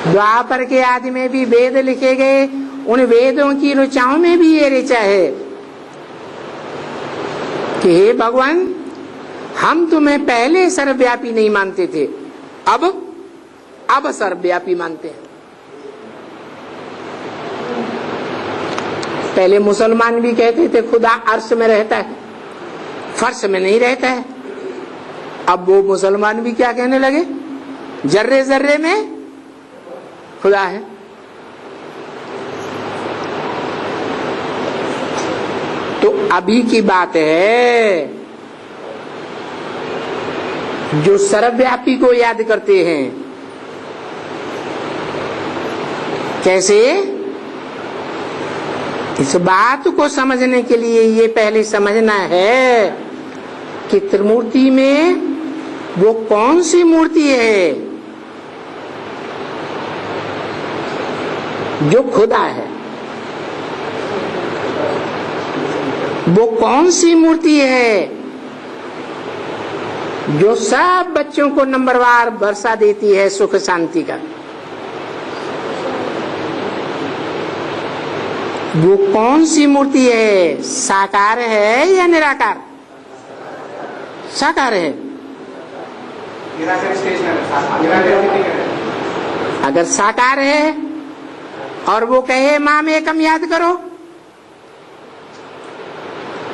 द्वापर के आदि में भी वेद लिखे गए, उन वेदों की ऋचाओं में भी ये ऋचा है कि हे भगवान, हम तुम्हें पहले सर्वव्यापी नहीं मानते थे, अब सर्वव्यापी मानते हैं। पहले मुसलमान भी कहते थे खुदा अर्श में रहता है, फर्श में नहीं रहता है। अब वो मुसलमान भी क्या कहने लगे, जर्रे जर्रे में खुदा है। तो अभी की बात है, जो सर्वव्यापी को याद करते हैं। कैसे? इस बात को समझने के लिए ये पहले समझना है कि त्रिमूर्ति में वो कौन सी मूर्ति है जो खुदा है, वो कौन सी मूर्ति है जो सब बच्चों को नंबरवार बरसा देती है सुख शांति का। वो कौन सी मूर्ति है? साकार है या निराकार? साकार है। अगर साकार है और वो कहे माम एकम याद करो,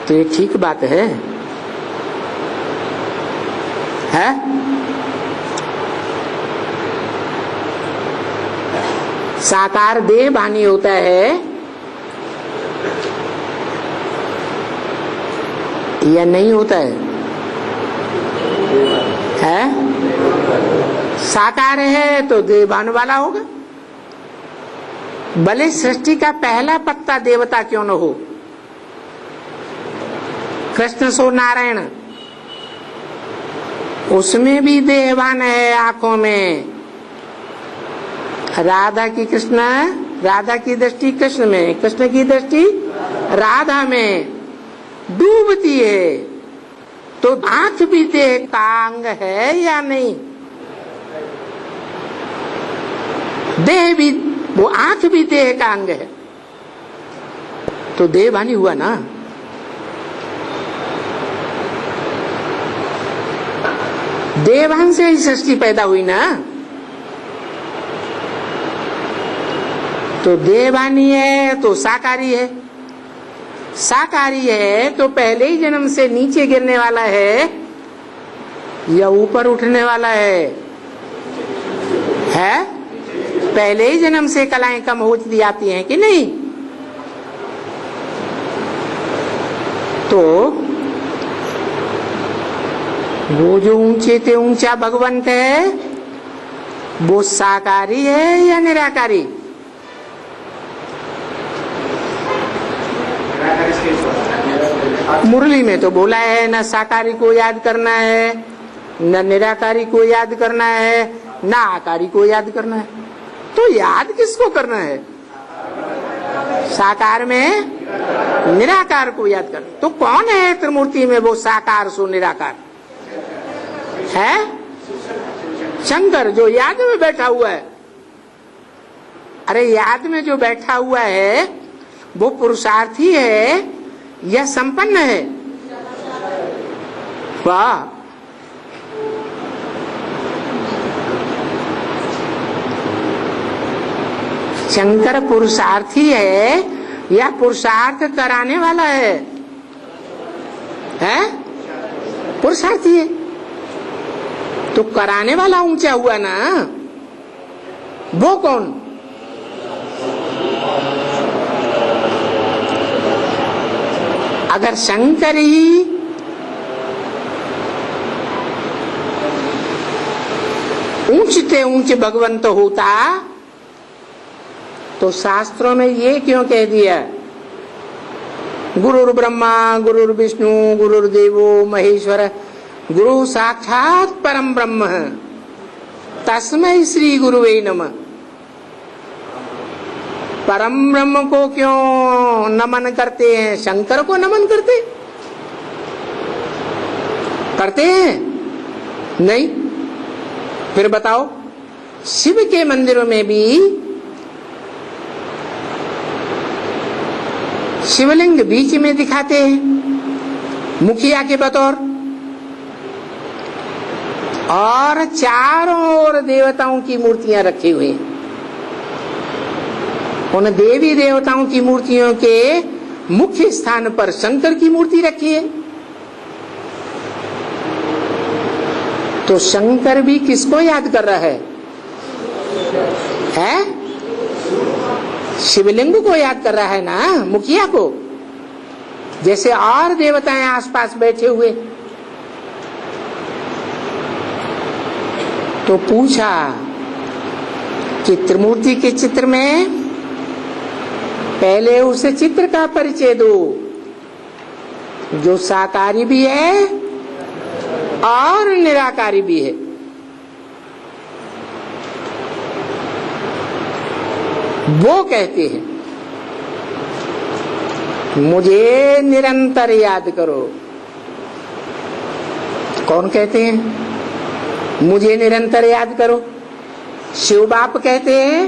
तो ये ठीक बात है? साकार देह भानी होता है या नहीं होता है? साकार है तो देवान वाला होगा, भले सृष्टि का पहला पत्ता देवता क्यों न हो। कृष्ण सो नारायण, उसमें भी देवान है आंखों में। राधा की कृष्ण, राधा की दृष्टि कृष्ण में, कृष्ण की दृष्टि राधा में डूबती है। तो आंख भी देह का अंग है या नहीं? देह भी, वो आंख भी देह का अंग है, तो देहभानी हुआ ना। देवान से ही सृष्टि पैदा हुई ना। तो देवानी है तो साकारी है, साकारी है तो पहले ही जन्म से नीचे गिरने वाला है या ऊपर उठने वाला है? पहले ही जन्म से कलाएं कम होती आती हैं कि नहीं? तो वो जो ऊंचे से ऊंचा भगवंत है वो साकारी है या निराकारी? मुरली में तो बोला है न साकारी को याद करना है, न निराकारी को याद करना है, न आकारी को याद करना है। तो याद किसको करना है? साकार में निराकार को याद करना। तो कौन है त्रिमूर्ति में वो साकार सो निराकार है? शंकर, जो याद में बैठा हुआ है। अरे याद में जो बैठा हुआ है वो पुरुषार्थी है या संपन्न है? वाह! शंकर पुरुषार्थी है या पुरुषार्थ कराने वाला है? पुरुषार्थी है तो कराने वाला ऊंचा हुआ ना। वो कौन? अगर शंकर ही ऊंचते ऊंच भगवंत होता तो शास्त्रों में ये क्यों कह दिया गुरुर् ब्रह्मा गुरुर् विष्णु गुरुर्देवो महेश्वर गुरु साक्षात परम ब्रह्म तस्मै श्री गुरुवे नमः। परम ब्रह्म को क्यों नमन करते हैं? शंकर को नमन करते हैं? नहीं। फिर बताओ शिव के मंदिरों में भी शिवलिंग बीच में दिखाते हैं मुखिया के बतौर, और चारों ओर देवताओं की मूर्तियां रखी हुई हैं। उन देवी देवताओं की मूर्तियों के मुख्य स्थान पर शंकर की मूर्ति रखी है। तो शंकर भी किसको याद कर रहा है? शिवलिंग को याद कर रहा है ना, मुखिया को। जैसे और देवताएं आसपास बैठे हुए। तो पूछा कि त्रिमूर्ति के चित्र में पहले उस चित्र का परिचय दो जो साकारी भी है और निराकारी भी है। वो कहते हैं मुझे निरंतर याद करो। कौन कहते हैं मुझे निरंतर याद करो? शिव बाप कहते हैं